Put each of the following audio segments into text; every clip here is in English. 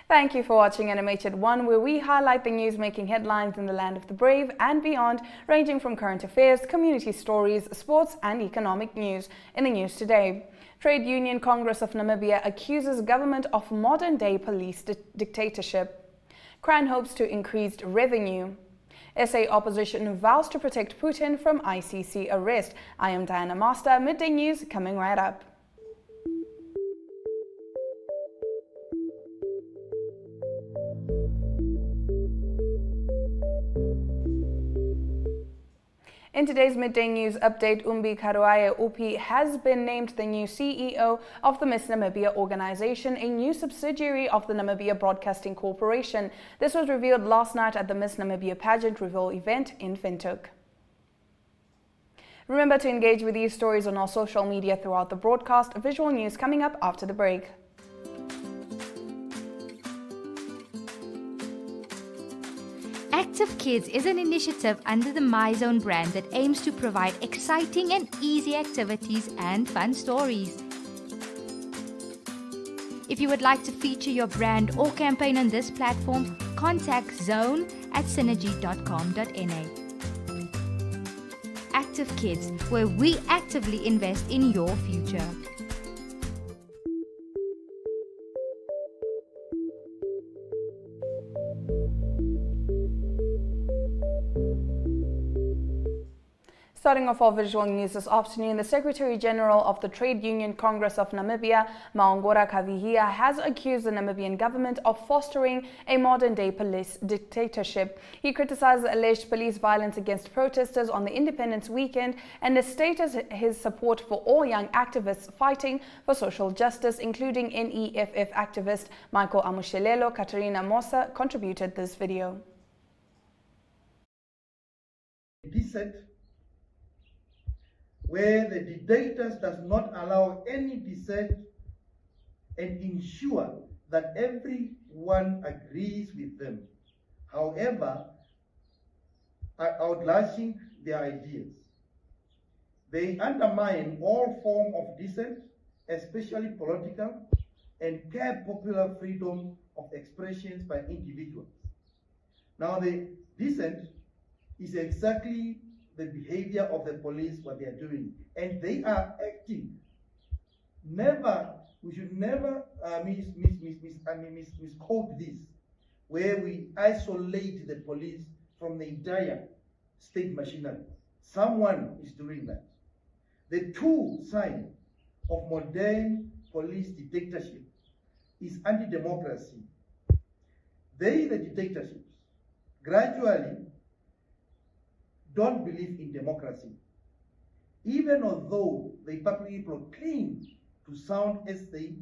Thank you for watching NMH at 1, where we highlight the news making headlines in the land of the brave and beyond, ranging from current affairs, community stories, sports and economic news. In the news today, Trade Union Congress of Namibia accuses government of modern-day police dictatorship. CRAN hopes to increase revenue. SA opposition vows to protect Putin from ICC arrest. I am Diana Master. Midday News coming right up. In today's Midday News update, Umbi Karuaye Upi has been named the new CEO of the Miss Namibia organization, a new subsidiary of the Namibia Broadcasting Corporation. This was revealed last night at the Miss Namibia pageant reveal event in Windhoek. Remember to engage with these stories on our social media throughout the broadcast. Visual news coming up after the break. Active Kids is an initiative under the MyZone brand that aims to provide exciting and easy activities and fun stories. If you would like to feature your brand or campaign on this platform, contact zone@synergy.com.na. Active Kids, where we actively invest in your future. Starting off our visual news this afternoon, the Secretary-General of the Trade Union Congress of Namibia, Maongora Kavihia, has accused the Namibian government of fostering a modern-day police dictatorship. He criticized the alleged police violence against protesters on the Independence weekend and has stated his support for all young activists fighting for social justice, including NEFF activist Michael Amushelelo. Katarina Mosa contributed this video. Where the dictators does not allow any dissent and ensure that everyone agrees with them, however, outlashing their ideas. They undermine all form of dissent, especially political, and curb popular freedom of expressions by individuals. Now, the dissent is exactly the behavior of the police, what they are doing, and they are acting. We should never misquote this, where we isolate the police from the entire state machinery. Someone is doing that. The true sign of modern police dictatorship is anti-democracy. They, the dictatorships, gradually don't believe in democracy, even although they publicly proclaim to sound as they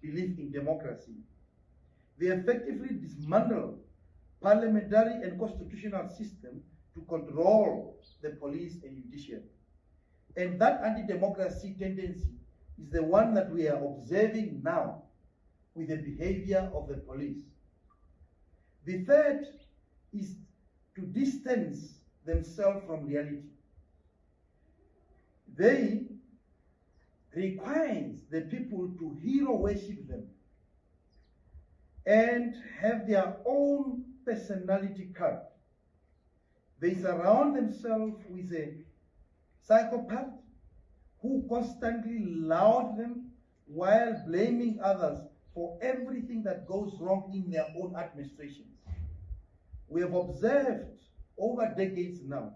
believe in democracy. They effectively dismantle parliamentary and constitutional system to control the police and judiciary. And that anti-democracy tendency is the one that we are observing now with the behavior of the police. The third is to distance themselves from reality. They require the people to hero worship them and have their own personality cult. They surround themselves with a psychopath who constantly laud them while blaming others for everything that goes wrong in their own administrations. We have observed over decades now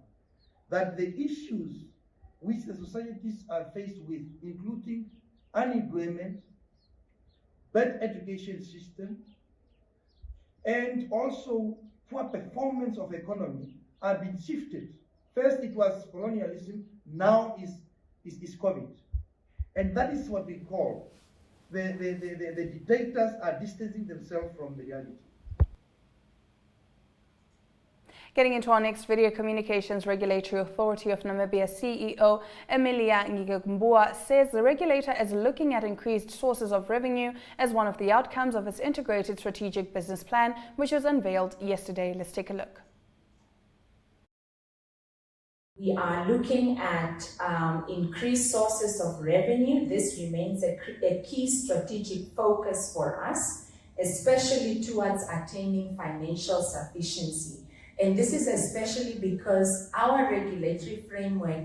that the issues which the societies are faced with, including unemployment, bad education system, and also poor performance of economy, are being shifted. First it was colonialism, now is COVID. And that is what we call the dictators are distancing themselves from the reality. Getting into our next video, Communications Regulatory Authority of Namibia CEO Emilia Ngigambua says the regulator is looking at increased sources of revenue as one of the outcomes of its integrated strategic business plan, which was unveiled yesterday. Let's take a look. We are looking at increased sources of revenue. This remains a key strategic focus for us, especially towards attaining financial sufficiency. And this is especially because our regulatory framework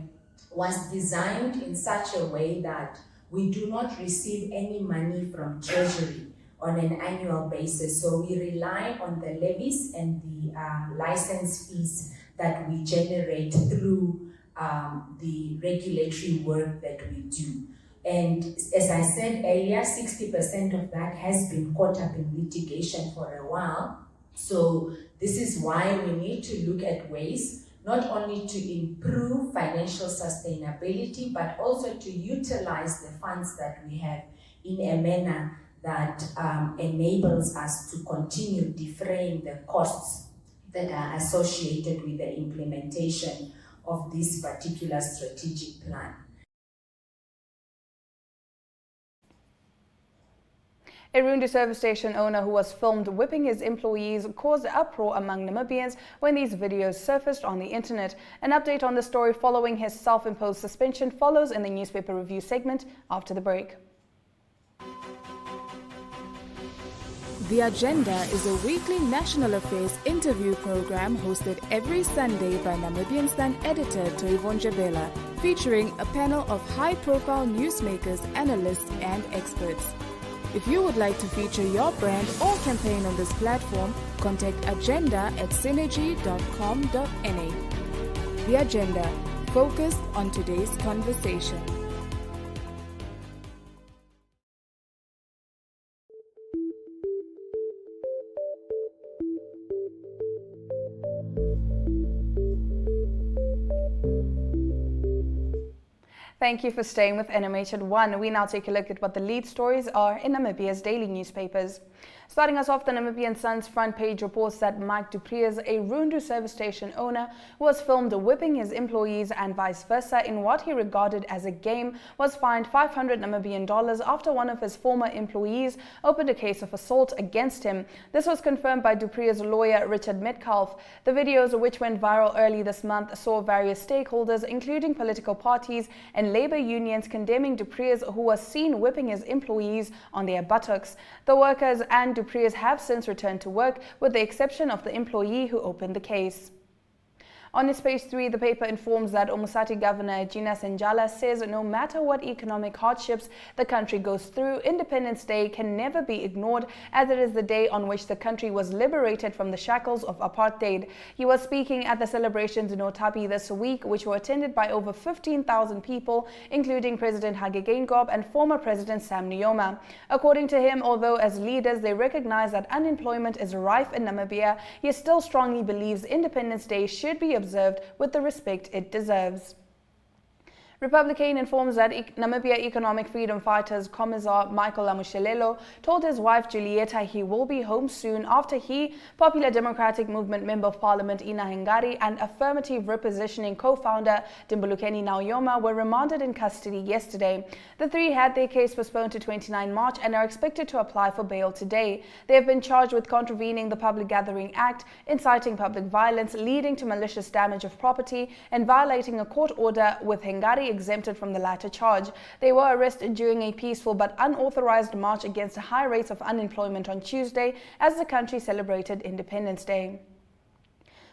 was designed in such a way that we do not receive any money from Treasury on an annual basis. So we rely on the levies and the license fees that we generate through the regulatory work that we do. And as I said earlier, 60% of that has been caught up in litigation for a while. So this is why we need to look at ways not only to improve financial sustainability, but also to utilize the funds that we have in a manner that enables us to continue defraying the costs that are associated with the implementation of this particular strategic plan. A Rundu service station owner who was filmed whipping his employees caused uproar among Namibians when these videos surfaced on the internet. An update on the story following his self-imposed suspension follows in the newspaper review segment after the break. The Agenda is a weekly national affairs interview program hosted every Sunday by Namibian Sun editor Toyvon Jabela, featuring a panel of high-profile newsmakers, analysts and experts. If you would like to feature your brand or campaign on this platform, contact agenda@synergy.com.na. The Agenda, focused on today's conversation. Thank you for staying with NMH at 1. We now take a look at what the lead stories are in Namibia's daily newspapers. Starting us off, the Namibian Sun's front page reports that Mike du Preez, a Rundu service station owner who was filmed whipping his employees and vice versa in what he regarded as a game, was fined $500 Namibian after one of his former employees opened a case of assault against him. This was confirmed by du Preez's lawyer Richard Metcalf. The videos, which went viral early this month, saw various stakeholders, including political parties and labor unions, condemning du Preez, who was seen whipping his employees on their buttocks. The workers and du Preez have since returned to work, with the exception of the employee who opened the case. On its page 3, the paper informs that Umusati Governor Gina Senjala says no matter what economic hardships the country goes through, Independence Day can never be ignored, as it is the day on which the country was liberated from the shackles of apartheid. He was speaking at the celebrations in Oneuptwo this week, which were attended by over 15,000 people, including President Hage Geingob and former President Sam Nujoma. According to him, although as leaders they recognize that unemployment is rife in Namibia, he still strongly believes Independence Day should be observed with the respect it deserves. Republican informs that Namibia Economic Freedom Fighters Commissar Michael Lamushelelo told his wife Julieta he will be home soon after he, Popular Democratic Movement Member of Parliament Ina Hengari, and Affirmative Repositioning co-founder Dimbulukeni Nauyoma were remanded in custody yesterday. The three had their case postponed to 29 March and are expected to apply for bail today. They have been charged with contravening the Public Gathering Act, inciting public violence, leading to malicious damage of property, and violating a court order, with Hengari exempted from the latter charge. They were arrested during a peaceful but unauthorized march against high rates of unemployment on Tuesday as the country celebrated Independence Day.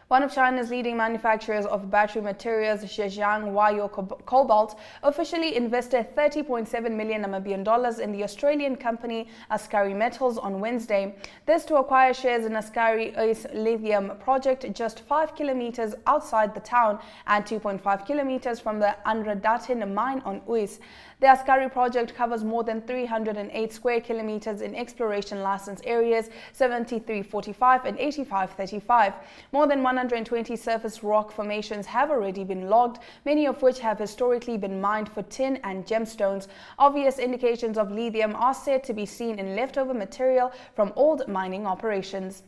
One of China's leading manufacturers of battery materials, Zhejiang Huayo Cobalt, officially invested $30.7 million Namibian in the Australian company Askari Metals on Wednesday. This to acquire shares in Askari Uis lithium project just 5 kilometers outside the town and 2.5 kilometers from the Anradatin mine on Uis. The Askari project covers more than 308 square kilometers in exploration license areas 7345 and 8535. More than 120 surface rock formations have already been logged, many of which have historically been mined for tin and gemstones. Obvious indications of lithium are said to be seen in leftover material from old mining operations.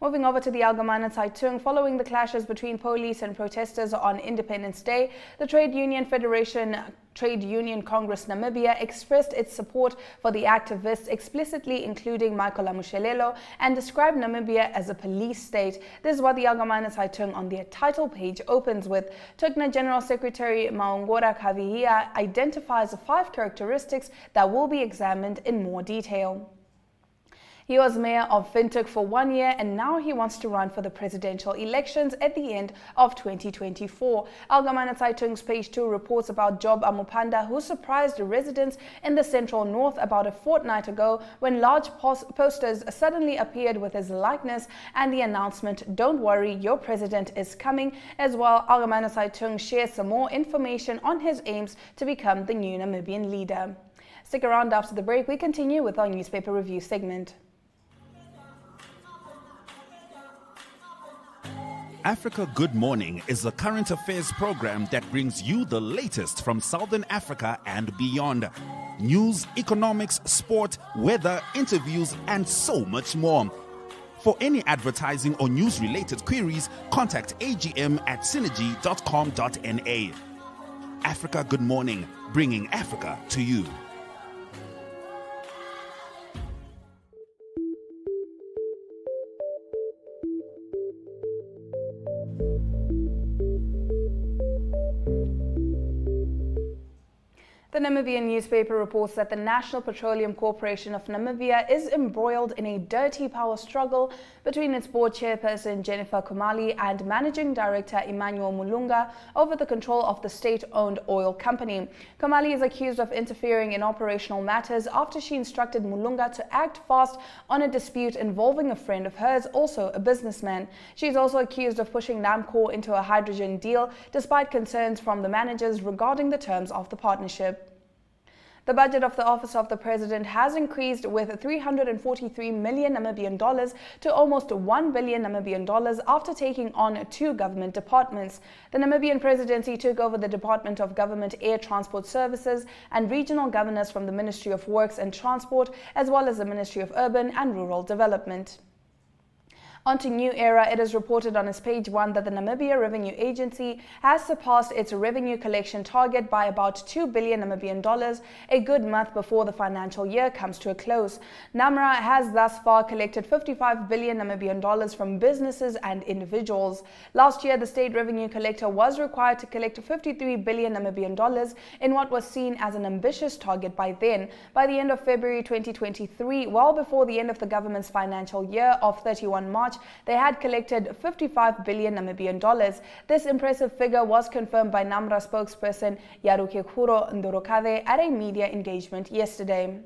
Moving over to the Allgemeine Zeitung, following the clashes between police and protesters on Independence Day, the Trade Union Federation Trade Union Congress Namibia expressed its support for the activists, explicitly including Michael Lamushelelo, and described Namibia as a police state. This is what the Allgemeine Zeitung on their title page opens with. TUCNA General Secretary Maongora Kavihia identifies 5 characteristics that will be examined in more detail. He was mayor of Windhoek for 1 year and now he wants to run for the presidential elections at the end of 2024. Algemene Zeitung's page 2 reports about Job Amupanda, who surprised residents in the central north about a fortnight ago when large posters suddenly appeared with his likeness and the announcement, "Don't worry, your president is coming." As well, Algemene Zeitung shares some more information on his aims to become the new Namibian leader. Stick around after the break. We continue with our newspaper review segment. Africa Good Morning is a current affairs program that brings you the latest from Southern Africa and beyond. News, economics, sport, weather, interviews, and so much more. For any advertising or news-related queries, contact agm@synergy.com.na. Africa Good Morning, bringing Africa to you. The Namibian newspaper reports that the National Petroleum Corporation of Namibia is embroiled in a dirty power struggle between its board chairperson Jennifer Kumali and managing director Emmanuel Mulunga over the control of the state-owned oil company. Kumali is accused of interfering in operational matters after she instructed Mulunga to act fast on a dispute involving a friend of hers, also a businessman. She is also accused of pushing Namco into a hydrogen deal despite concerns from the managers regarding the terms of the partnership. The budget of the Office of the President has increased with 343 million Namibian dollars to almost 1 billion Namibian dollars after taking on 2 government departments. The Namibian presidency took over the Department of Government Air Transport Services and regional governors from the Ministry of Works and Transport, as well as the Ministry of Urban and Rural Development. On to New Era, it is reported on its page 1 that the Namibia Revenue Agency has surpassed its revenue collection target by about 2 billion Namibian dollars, a good month before the financial year comes to a close. NAMRA has thus far collected 55 billion Namibian dollars from businesses and individuals. Last year, the state revenue collector was required to collect 53 billion Namibian dollars in what was seen as an ambitious target by then. By the end of February 2023, well before the end of the government's financial year of 31 March, they had collected 55 billion Namibian dollars. This impressive figure was confirmed by NAMRA spokesperson Yarukekuro Ndorokade at a media engagement yesterday.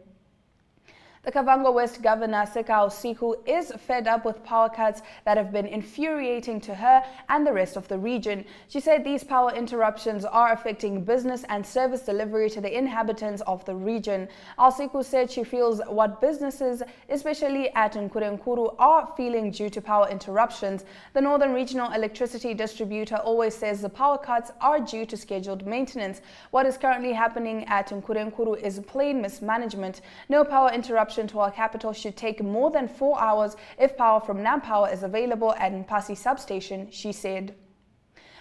The Kavango West Governor Sekao Siku is fed up with power cuts that have been infuriating to her and the rest of the region. She said these power interruptions are affecting business and service delivery to the inhabitants of the region. Siku said she feels what businesses, especially at Nkurenkuru, are feeling due to power interruptions. The Northern Regional Electricity Distributor always says the power cuts are due to scheduled maintenance. What is currently happening at Nkurenkuru is plain mismanagement. No power interruption to our capital should take more than 4 hours if power from Nampower is available at Mpasi substation, she said.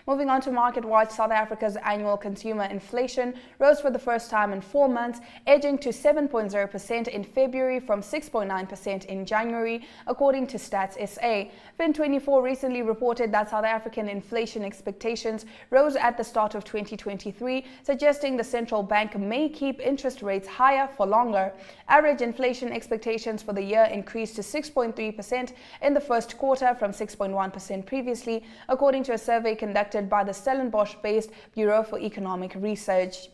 Moving on to Market Watch, South Africa's annual consumer inflation rose for the first time in 4 months, edging to 7.0% in February from 6.9% in January, according to Stats SA. Fin24 recently reported that South African inflation expectations rose at the start of 2023, suggesting the central bank may keep interest rates higher for longer. Average inflation expectations for the year increased to 6.3% in the first quarter from 6.1% previously, according to a survey conducted by the Stellenbosch-based Bureau for Economic Research.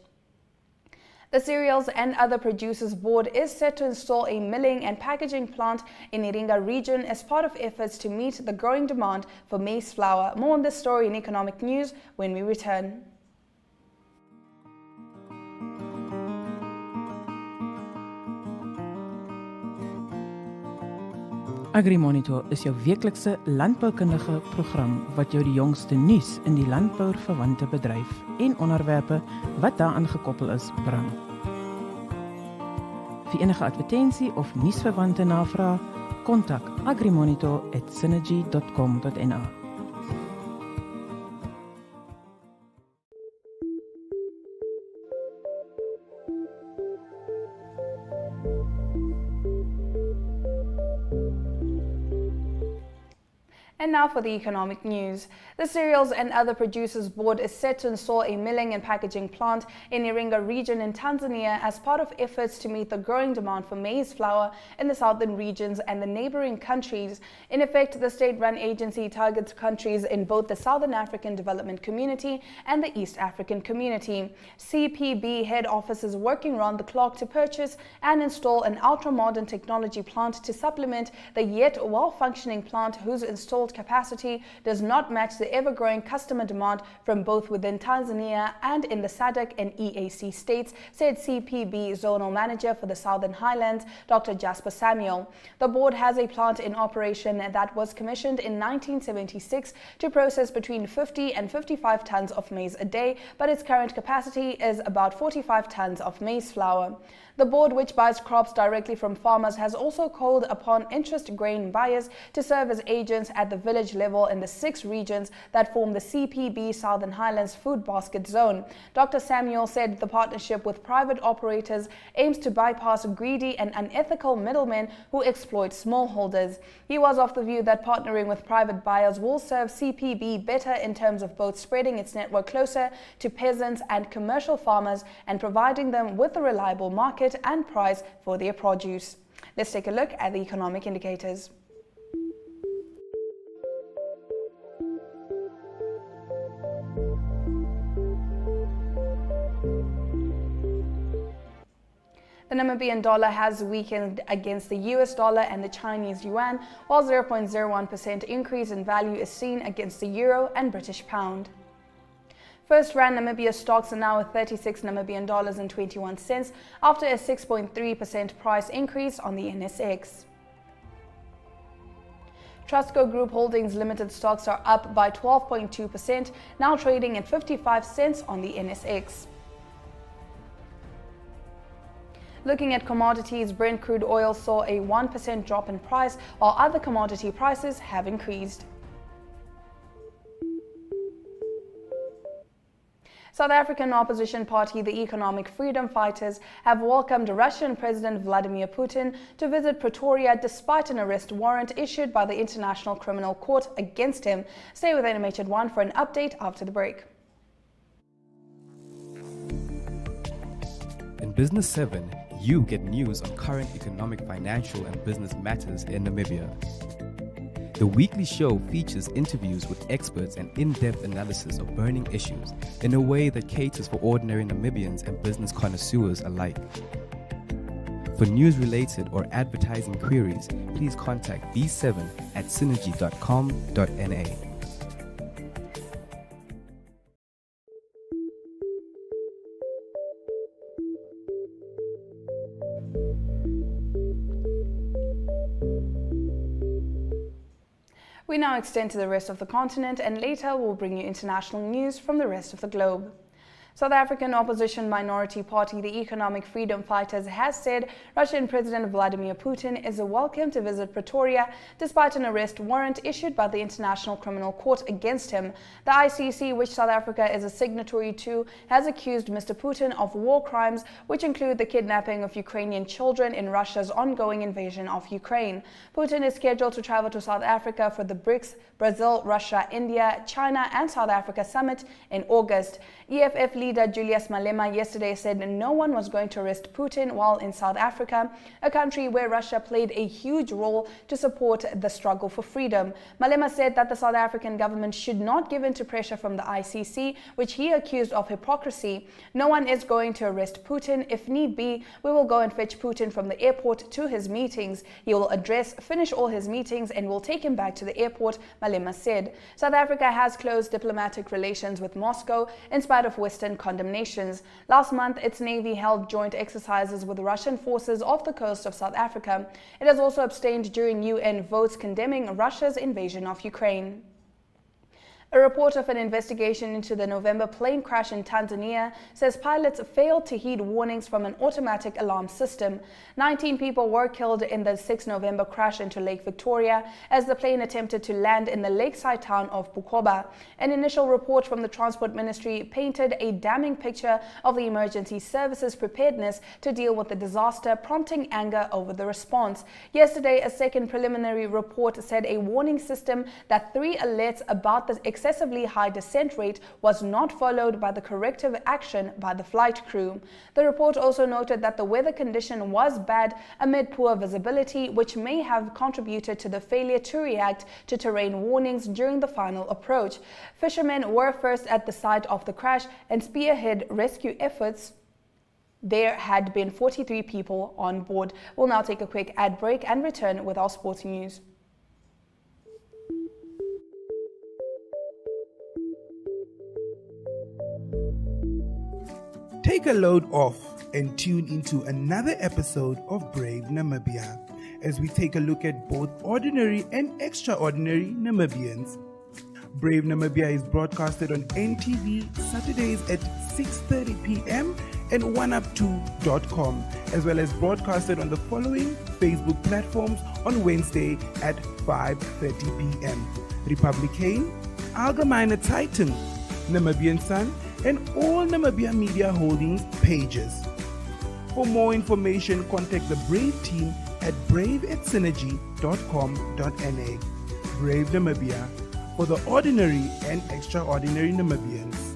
The Cereals and Other Producers Board is set to install a milling and packaging plant in Iringa region as part of efforts to meet the growing demand for maize flour. More on this story in Economic News when we return. AgriMonitor is jou weeklikse landboukundige program wat jou die jongste nuus in die landbouverwante bedryf en onderwerpe wat daaraan gekoppel is, bring. Vir enige advertensie of nuusverwante navraag, kontak agrimonitor@synergy.com.na. And now for the economic news. The Cereals and Other Producers Board is set to install a milling and packaging plant in Iringa region in Tanzania as part of efforts to meet the growing demand for maize flour in the southern regions and the neighboring countries. In effect, the state-run agency targets countries in both the Southern African Development Community and the East African Community. CPB head office is working round the clock to purchase and install an ultra-modern technology plant to supplement the yet well-functioning plant whose installed capacity does not match the ever-growing customer demand from both within Tanzania and in the SADC and EAC states, said CPB Zonal Manager for the Southern Highlands, Dr. Jasper Samuel. The board has a plant in operation that was commissioned in 1976 to process between 50 and 55 tons of maize a day, but its current capacity is about 45 tons of maize flour. The board, which buys crops directly from farmers, has also called upon interest grain buyers to serve as agents at the village level in the 6 regions that form the CPB Southern Highlands Food Basket Zone. Dr. Samuel said the partnership with private operators aims to bypass greedy and unethical middlemen who exploit smallholders. He was of the view that partnering with private buyers will serve CPB better in terms of both spreading its network closer to peasants and commercial farmers and providing them with a reliable market and price for their produce. Let's take a look at the economic indicators. The Namibian dollar has weakened against the US dollar and the Chinese yuan, while 0.01% increase in value is seen against the euro and British pound. First Rand Namibia stocks are now at 36 Namibian dollars and 21 cents after a 6.3% price increase on the NSX. Trustco Group Holdings Limited stocks are up by 12.2%, now trading at 55 cents on the NSX. Looking at commodities, Brent crude oil saw a 1% drop in price, while other commodity prices have increased. South African opposition party, the Economic Freedom Fighters, have welcomed Russian President Vladimir Putin to visit Pretoria despite an arrest warrant issued by the International Criminal Court against him. Stay with NMH at 1 for an update after the break. In Business 7, you get news on current economic, financial, and business matters in Namibia. The weekly show features interviews with experts and in-depth analysis of burning issues in a way that caters for ordinary Namibians and business connoisseurs alike. For news-related or advertising queries, please contact B7 at synergy.com.na. We now extend to the rest of the continent, and later we'll bring you international news from the rest of the globe. South African opposition minority party, the Economic Freedom Fighters, has said Russian President Vladimir Putin is welcome to visit Pretoria despite an arrest warrant issued by the International Criminal Court against him. The ICC, which South Africa is a signatory to, has accused Mr. Putin of war crimes, which include the kidnapping of Ukrainian children in Russia's ongoing invasion of Ukraine. Putin is scheduled to travel to South Africa for the BRICS, Brazil, Russia, India, China, and South Africa summit in August. EFF leader Julius Malema yesterday said no one was going to arrest Putin while in South Africa, a country where Russia played a huge role to support the struggle for freedom. Malema said that the South African government should not give in to pressure from the ICC, which he accused of hypocrisy. No one is going to arrest Putin. If need be, we will go and fetch Putin from the airport to his meetings. He will finish all his meetings, and we'll take him back to the airport, Malema said. South Africa has closed diplomatic relations with Moscow in spite of Western condemnations. Last month, its navy held joint exercises with Russian forces off the coast of South Africa. It has also abstained during UN votes condemning Russia's invasion of Ukraine. A report of an investigation into the November plane crash in Tanzania says pilots failed to heed warnings from an automatic alarm system. 19 people were killed in the 6 November crash into Lake Victoria as the plane attempted to land in the lakeside town of Bukoba. An initial report from the Transport Ministry painted a damning picture of the emergency services preparedness to deal with the disaster, prompting anger over the response. Yesterday, a second preliminary report said a warning system that 3 alerts about the excessively high descent rate was not followed by the corrective action by the flight crew. The report also noted that the weather condition was bad amid poor visibility, which may have contributed to the failure to react to terrain warnings during the final approach. Fishermen were first at the site of the crash and spearhead rescue efforts. There had been 43 people on board. We'll now take a quick ad break and return with our sports news. Take a load off and tune into another episode of Brave Namibia as we take a look at both ordinary and extraordinary Namibians. Brave Namibia is broadcasted on NTV Saturdays at 6:30 p.m. and Oneuptwo.com, as well as broadcasted on the following Facebook platforms on Wednesday at 5:30 p.m. Republican, Allgemeine Zeitung, Namibian Sun, and all Namibia Media Holdings pages. For more information, contact the Brave team at brave@synergy.com.na. Brave Namibia, for the ordinary and extraordinary Namibians.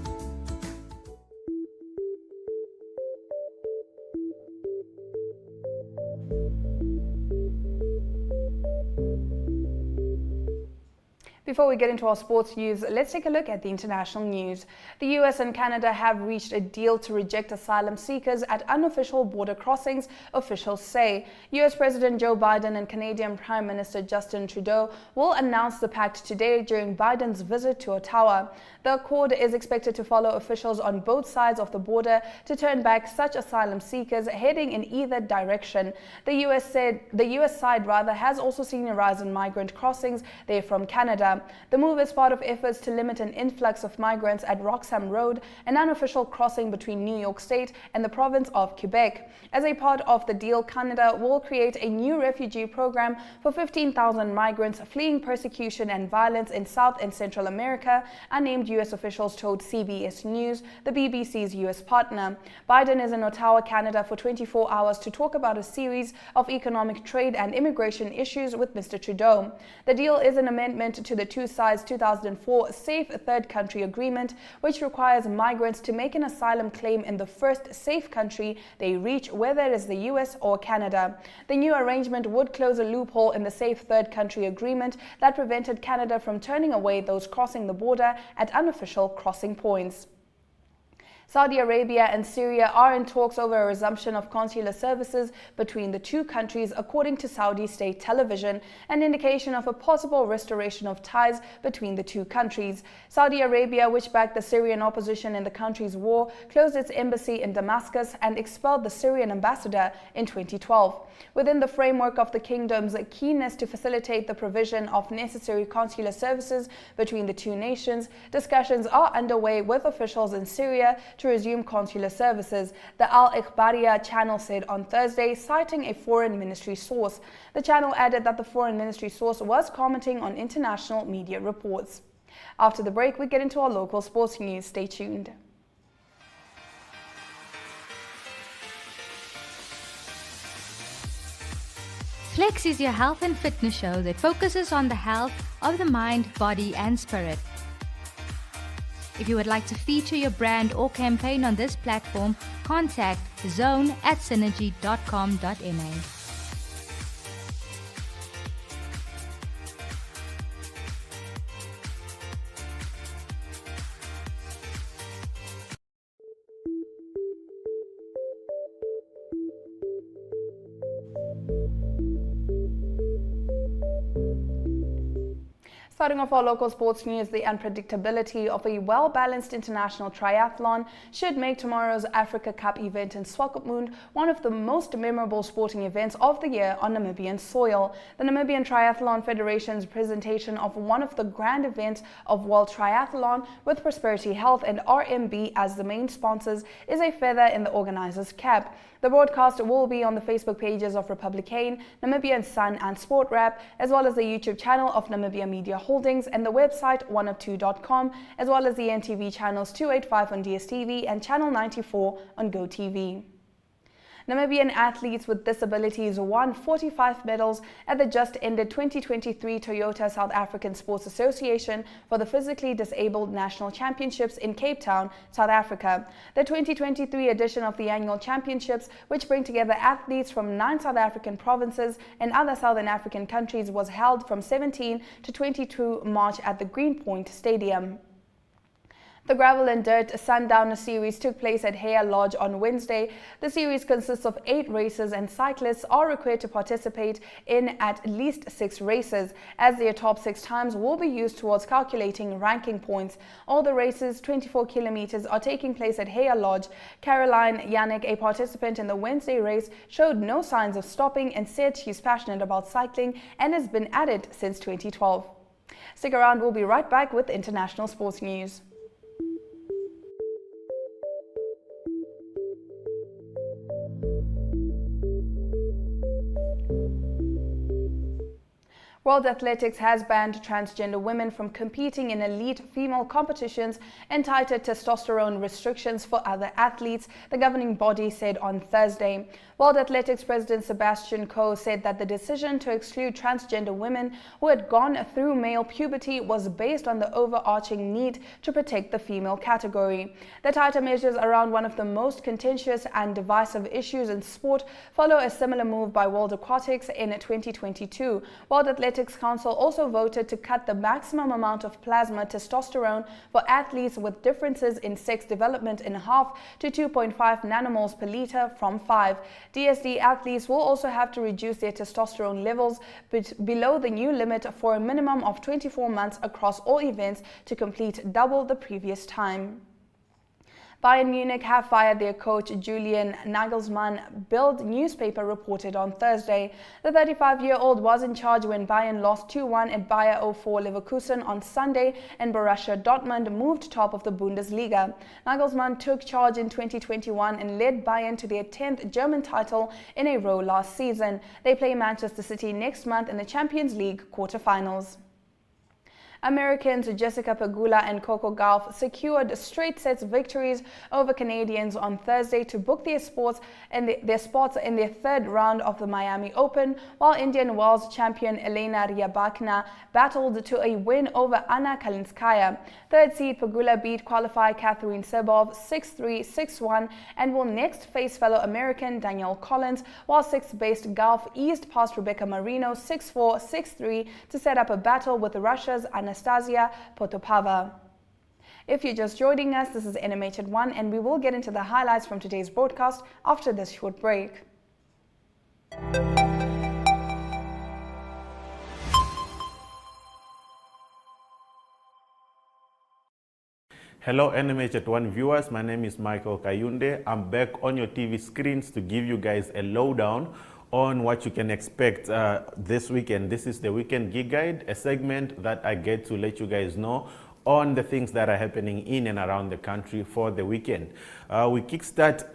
Before we get into our sports news, let's take a look at the international news. The US and Canada have reached a deal to reject asylum seekers at unofficial border crossings, officials say. US President Joe Biden and Canadian Prime Minister Justin Trudeau will announce the pact today during Biden's visit to Ottawa. The accord is expected to follow officials on both sides of the border to turn back such asylum seekers heading in either direction. The US side has also seen a rise in migrant crossings there from Canada. The move is part of efforts to limit an influx of migrants at Roxham Road, an unofficial crossing between New York State and the province of Quebec. As a part of the deal, Canada will create a new refugee program for 15,000 migrants fleeing persecution and violence in South and Central America, unnamed US officials told CBS News, the BBC's US partner. Biden is in Ottawa, Canada for 24 hours to talk about a series of economic, trade and immigration issues with Mr. Trudeau. The deal is an amendment to the two sides' 2004 Safe Third Country Agreement, which requires migrants to make an asylum claim in the first safe country they reach, whether it is the US or Canada. The new arrangement would close a loophole in the Safe Third Country Agreement that prevented Canada from turning away those crossing the border at unofficial crossing points. Saudi Arabia and Syria are in talks over a resumption of consular services between the two countries, according to Saudi state television, an indication of a possible restoration of ties between the two countries. Saudi Arabia, which backed the Syrian opposition in the country's war, closed its embassy in Damascus and expelled the Syrian ambassador in 2012. Within the framework of the kingdom's keenness to facilitate the provision of necessary consular services between the two nations, discussions are underway with officials in Syria to resume consular services, the Al Ikhbariya channel said on Thursday, citing a foreign ministry source. The channel added that the foreign ministry source was commenting on international media reports. After the break, we get into our local sports news. Stay tuned. Flex is your health and fitness show that focuses on the health of the mind, body and spirit. If you would like to feature your brand or campaign on this platform, contact zone@synergy.com.na. Starting off our local sports news, the unpredictability of a well-balanced international triathlon should make tomorrow's Africa Cup event in Swakopmund one of the most memorable sporting events of the year on Namibian soil. The Namibian Triathlon Federation's presentation of one of the grand events of World Triathlon, with Prosperity Health and RMB as the main sponsors, is a feather in the organizers' cap. The broadcast will be on the Facebook pages of Republicane, Namibian Sun and Sport Rap, as well as the YouTube channel of Namibia Media Holdings and the website Oneuptwo.com, as well as the NTV channels 285 on DSTV and Channel 94 on GoTV. Namibian athletes with disabilities won 45 medals at the just-ended 2023 Toyota South African Sports Association for the Physically Disabled National Championships in Cape Town, South Africa. The 2023 edition of the annual championships, which bring together athletes from 9 South African provinces and other Southern African countries, was held from 17 to 22 March at the Greenpoint Stadium. The Gravel and Dirt Sundowner Series took place at Hea Lodge on Wednesday. The series consists of 8 races and cyclists are required to participate in at least 6 races, as their top 6 times will be used towards calculating ranking points. All the races, 24 kilometers, are taking place at Hea Lodge. Caroline Yannick, a participant in the Wednesday race, showed no signs of stopping and said she's passionate about cycling and has been at it since 2012. Stick around, we'll be right back with international sports news. World Athletics has banned transgender women from competing in elite female competitions and tighter testosterone restrictions for other athletes, the governing body said on Thursday. World Athletics President Sebastian Coe said that the decision to exclude transgender women who had gone through male puberty was based on the overarching need to protect the female category. The tighter measures around one of the most contentious and divisive issues in sport follow a similar move by World Aquatics in 2022. World Athletics Council also voted to cut the maximum amount of plasma testosterone for athletes with differences in sex development in half to 2.5 nanomoles per liter from 5. DSD athletes will also have to reduce their testosterone levels below the new limit for a minimum of 24 months across all events to complete double the previous time. Bayern Munich have fired their coach Julian Nagelsmann, Bild newspaper reported on Thursday. The 35-year-old was in charge when Bayern lost 2-1 at Bayer 04 Leverkusen on Sunday and Borussia Dortmund moved top of the Bundesliga. Nagelsmann took charge in 2021 and led Bayern to their 10th German title in a row last season. They play Manchester City next month in the Champions League quarterfinals. Americans Jessica Pegula and Coco Gauff secured straight sets victories over Canadians on Thursday to book their spots in their third round of the Miami Open, while Indian Wells champion Elena Rybakina battled to a win over Anna Kalinskaya. Third seed Pegula beat qualifier Catherine Sebov 6-3, 6-1 and will next face fellow American Danielle Collins, while sixth-based Gauff eased past Rebecca Marino 6-4, 6-3 to set up a battle with Russia's Anastasia Potapova. If you're just joining us, this is NMH at 1 and we will get into the highlights from today's broadcast after this short break. Hello NMH at 1 viewers, my name is Michael Kayunde. I'm back on your TV screens to give you guys a lowdown on what you can expect this weekend. This is the Weekend Gig Guide, a segment that I get to let you guys know on the things that are happening in and around the country for the weekend. We kickstart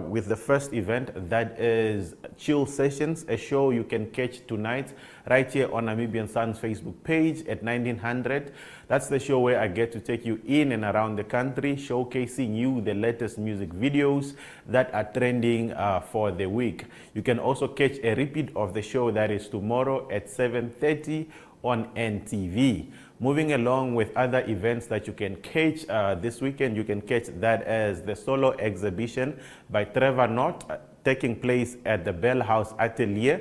with the first event, that is Chill Sessions, a show you can catch tonight right here on Namibian Sun's Facebook page at 1900. That's the show where I get to take you in and around the country, showcasing you the latest music videos that are trending for the week. You can also catch a repeat of the show that is tomorrow at 7:30 on NTV. Moving along with other events that you can catch this weekend, you can catch that as the solo exhibition by Trevor Knott, taking place at the Bell House Atelier.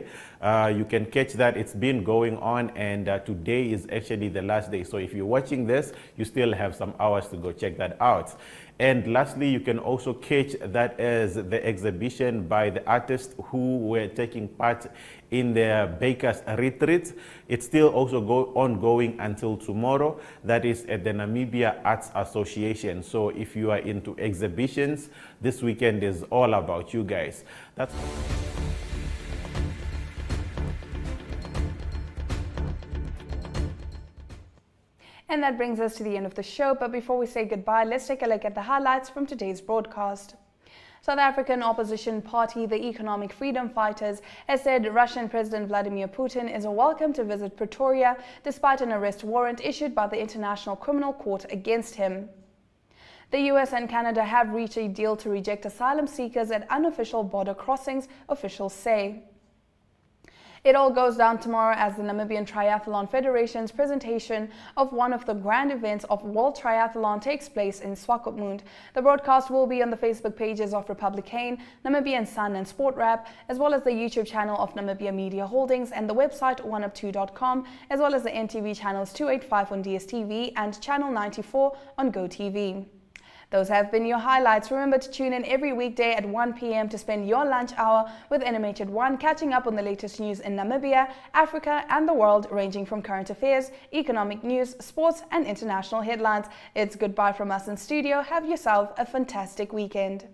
You can catch that. It's been going on, and today is actually the last day. So if you're watching this, you still have some hours to go check that out. And lastly, you can also catch that as the exhibition by the artists who were taking part in the Bakers Retreat. It's still also ongoing until tomorrow. That is at the Namibia Arts Association. So if you are into exhibitions, this weekend is all about you guys. That's And that brings us to the end of the show. But before we say goodbye, let's take a look at the highlights from today's broadcast. South African opposition party, the Economic Freedom Fighters, has said Russian President Vladimir Putin is welcome to visit Pretoria despite an arrest warrant issued by the International Criminal Court against him. The US and Canada have reached a deal to reject asylum seekers at unofficial border crossings, officials say. It all goes down tomorrow as the Namibian Triathlon Federation's presentation of one of the grand events of World Triathlon takes place in Swakopmund. The broadcast will be on the Facebook pages of Republicane, Namibian Sun and Sport Rap, as well as the YouTube channel of Namibia Media Holdings and the website Oneuptwo.com, as well as the NTV channels 285 on DSTV and channel 94 on GoTV. Those have been your highlights. Remember to tune in every weekday at 1 p.m. to spend your lunch hour with NMH at 1, catching up on the latest news in Namibia, Africa and the world, ranging from current affairs, economic news, sports and international headlines. It's goodbye from us in studio. Have yourself a fantastic weekend.